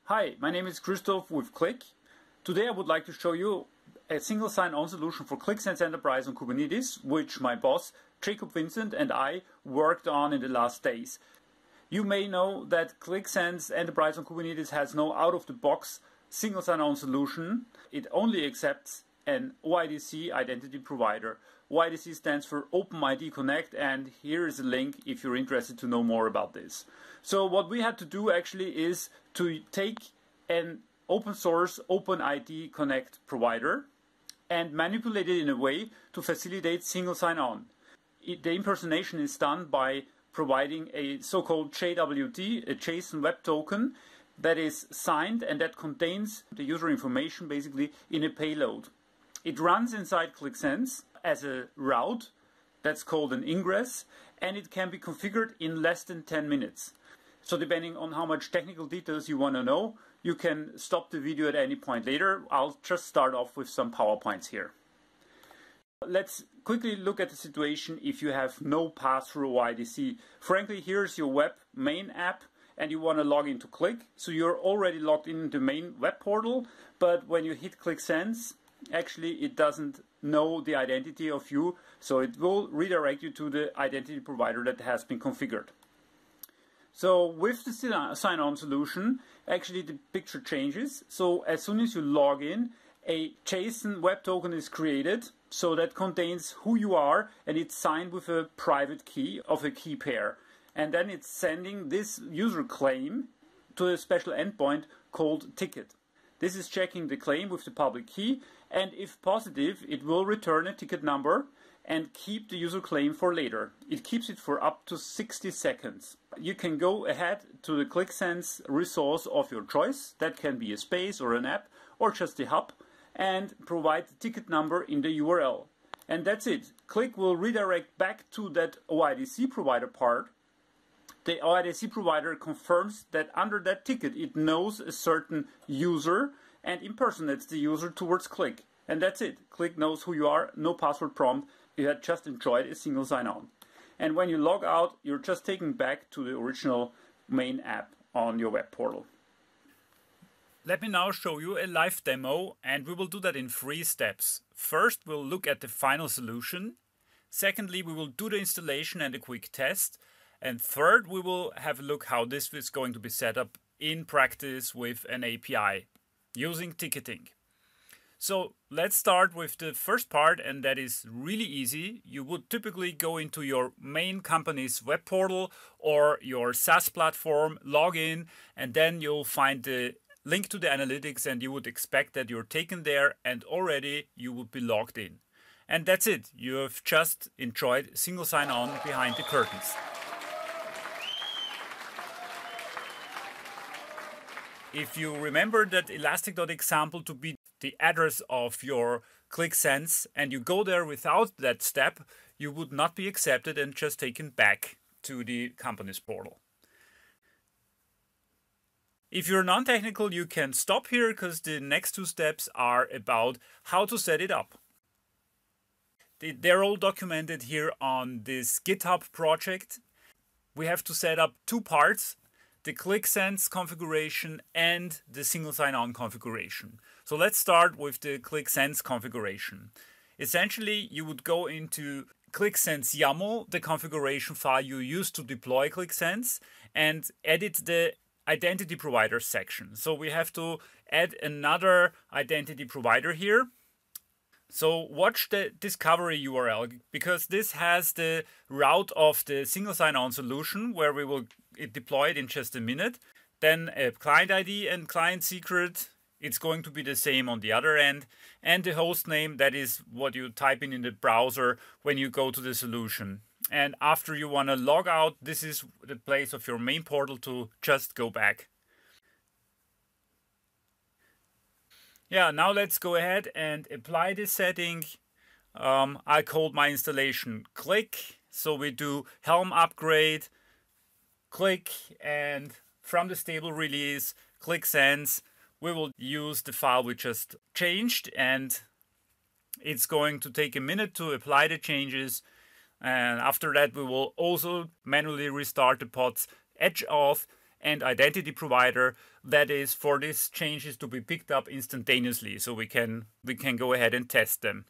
Hi, my name is Christoph with Qlik. Today I would like to show you a single sign-on solution for Qlik Sense Enterprise on Kubernetes, which my boss, Jacob Vincent, and I worked on in the last days. You may know that Qlik Sense Enterprise on Kubernetes has no out-of-the-box single sign-on solution. It only accepts an OIDC identity provider. OIDC stands for OpenID Connect, and here is a link if you're interested to know more about this. So what we had to do actually is to take an open source OpenID Connect provider and manipulate it in a way to facilitate single sign-on. The impersonation is done by providing a so-called JWT, a JSON Web Token, that is signed and that contains the user information basically in a payload. It runs inside Qlik Sense as a route that's called an ingress, and it can be configured in less than 10 minutes. So depending on how much technical details you want to know, you can stop the video at any point later. I'll just start off with some PowerPoints here. Let's quickly look at the situation if you have no pass-through OIDC. Frankly, here's your web main app and you want to log into Qlik. So you're already logged in the main web portal, but when you hit Qlik Sense, actually it doesn't know the identity of you, so it will redirect you to the identity provider that has been configured. So with the sign-on solution, actually the picture changes. So as soon as you log in, a JSON web token is created, so that contains who you are, and it's signed with a private key of a key pair. And then it's sending this user claim to a special endpoint called ticket. This is checking the claim with the public key, and if positive, it will return a ticket number and keep the user claim for later. It keeps it for up to 60 seconds. You can go ahead to the Qlik Sense resource of your choice. That can be a space or an app or just a hub, and provide the ticket number in the URL. And that's it. Qlik will redirect back to that OIDC provider part. The OIDC provider confirms that under that ticket it knows a certain user and impersonates the user towards Qlik. And that's it. Qlik knows who you are, no password prompt. You had just enjoyed a single sign-on. And when you log out, you're just taken back to the original main app on your web portal. Let me now show you a live demo, and we will do that in 3 steps. First, we'll look at the final solution. Secondly, we will do the installation and a quick test. And third, we will have a look how this is going to be set up in practice with an API using ticketing. So let's start with the first part, and that is really easy. You would typically go into your main company's web portal or your SaaS platform, log in, and then you'll find the link to the analytics, and you would expect that you're taken there and already you would be logged in. And that's it. You have just enjoyed single sign-on behind the curtains. If you remember that Elastic example to be the address of your Qlik Sense and you go there without that step, you would not be accepted and just taken back to the company's portal. If you're non-technical, you can stop here because the next 2 steps are about how to set it up. They're all documented here on this GitHub project. We have to set up 2 parts. The Qlik Sense configuration and the single sign-on configuration. So let's start with the Qlik Sense configuration. Essentially, you would go into Qlik Sense YAML, the configuration file you use to deploy Qlik Sense, and edit the identity provider section. So we have to add another identity provider here. So watch the discovery URL, because this has the route of the single sign-on solution where we will deploy it in just a minute. Then a client ID and client secret. It's going to be the same on the other end. And the host name, that is what you type in the browser when you go to the solution. And after you want to log out, this is the place of your main portal to just go back. Yeah, now let's go ahead and apply this setting. I called my installation Qlik. So we do Helm upgrade, Qlik, and from the stable release, Qlik Sense, we will use the file we just changed, and it's going to take a minute to apply the changes. And after that, we will also manually restart the pod's edge auth and identity provider, that is for these changes to be picked up instantaneously, so we can go ahead and test them.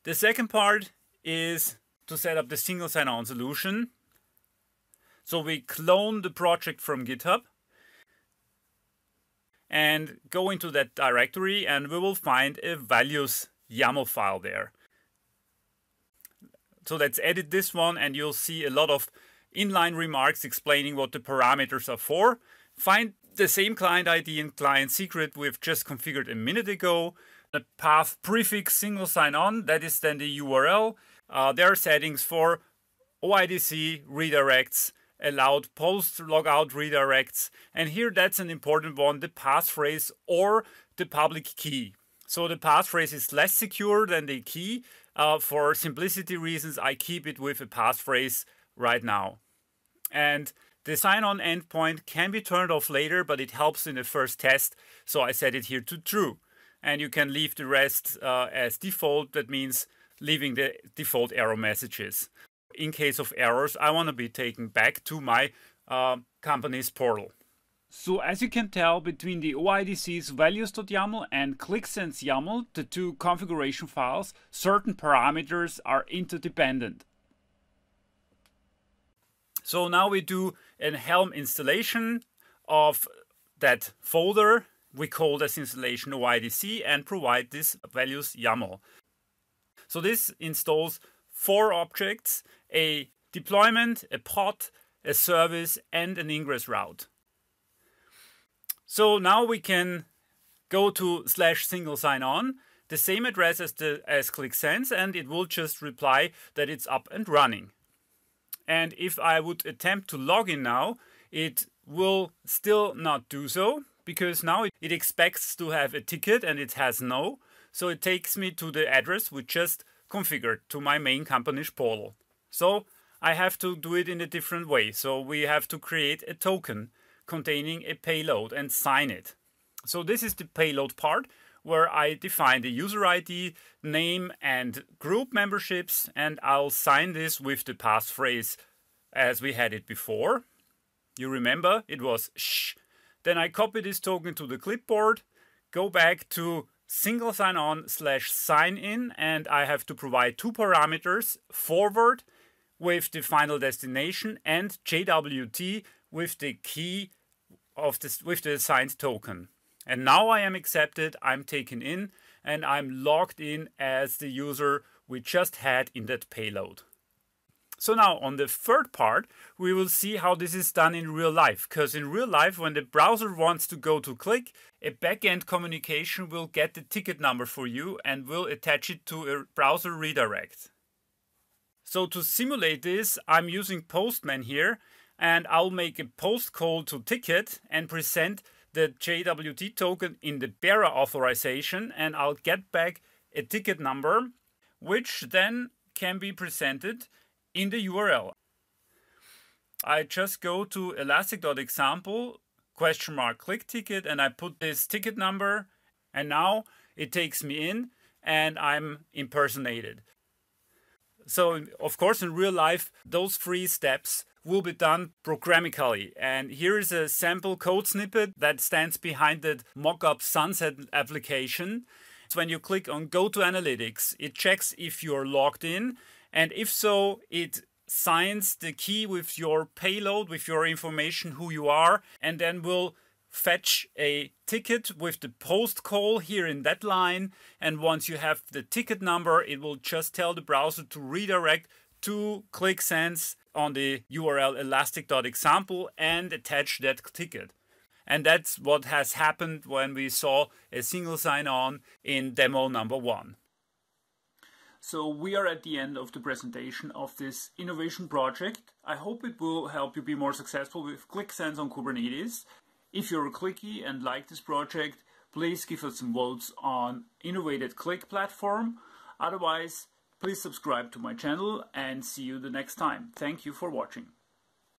The second part is to set up the single sign-on solution. So we clone the project from GitHub and go into that directory, and we will find a values YAML file there. So let's edit this one, and you'll see a lot of inline remarks explaining what the parameters are for. Find the same client ID and client secret we've just configured a minute ago. The path prefix single sign-on, that is then the URL. There are settings for OIDC redirects, allowed post logout redirects, and here that's an important one, the passphrase or the public key. So the passphrase is less secure than the key. For simplicity reasons, I keep it with a passphrase right now. And the sign-on endpoint can be turned off later, but it helps in the first test, so I set it here to true. And you can leave the rest as default. That means leaving the default error messages. In case of errors, I want to be taken back to my company's portal. So as you can tell, between the OIDC's values.yaml and Qliksense YAML, the two configuration files, certain parameters are interdependent. So now we do a Helm installation of that folder. We call this installation OIDC and provide this values YAML. So this installs 4 objects, a deployment, a pod, a service, and an ingress route. So now we can go to /single sign-on, the same address as Qliksense, and it will just reply that it's up and running. And if I would attempt to log in now, it will still not do so, because now it expects to have a ticket and it has no. So it takes me to the address we just configured to my main company's portal. So I have to do it in a different way. So we have to create a token containing a payload and sign it. So this is the payload part where I define the user ID, name and group memberships, and I'll sign this with the passphrase as we had it before. You remember it was shh. Then I copy this token to the clipboard, go back to single sign-on /sign-in, and I have to provide 2 parameters, forward with the final destination and JWT with the key of with the signed token. And now I am accepted, I'm taken in, and I'm logged in as the user we just had in that payload. So now on the third part, we will see how this is done in real life. Because in real life, when the browser wants to go to Qlik, a backend communication will get the ticket number for you and will attach it to a browser redirect. So to simulate this, I'm using Postman here, and I'll make a post call to ticket and present the JWT token in the bearer authorization, and I'll get back a ticket number, which then can be presented in the URL. I just go to elastic.example !Qlik ticket, and I put this ticket number, and now it takes me in and I'm impersonated. So of course in real life those 3 steps will be done programmatically, and here is a sample code snippet that stands behind that mock-up sunset application. So when you click on go to analytics, it checks if you're logged in, and if so, it signs the key with your payload, with your information, who you are, and then will fetch a ticket with the post call here in that line. And once you have the ticket number, it will just tell the browser to redirect to Qliksense on the URL elastic.example and attach that ticket. And that's what has happened when we saw a single sign-on in demo number 1. So we are at the end of the presentation of this innovation project. I hope it will help you be more successful with Qliksense on Kubernetes. If you're a Qlikkie and like this project, please give us some votes on Innovated Qlik platform. Otherwise, please subscribe to my channel and see you the next time. Thank you for watching.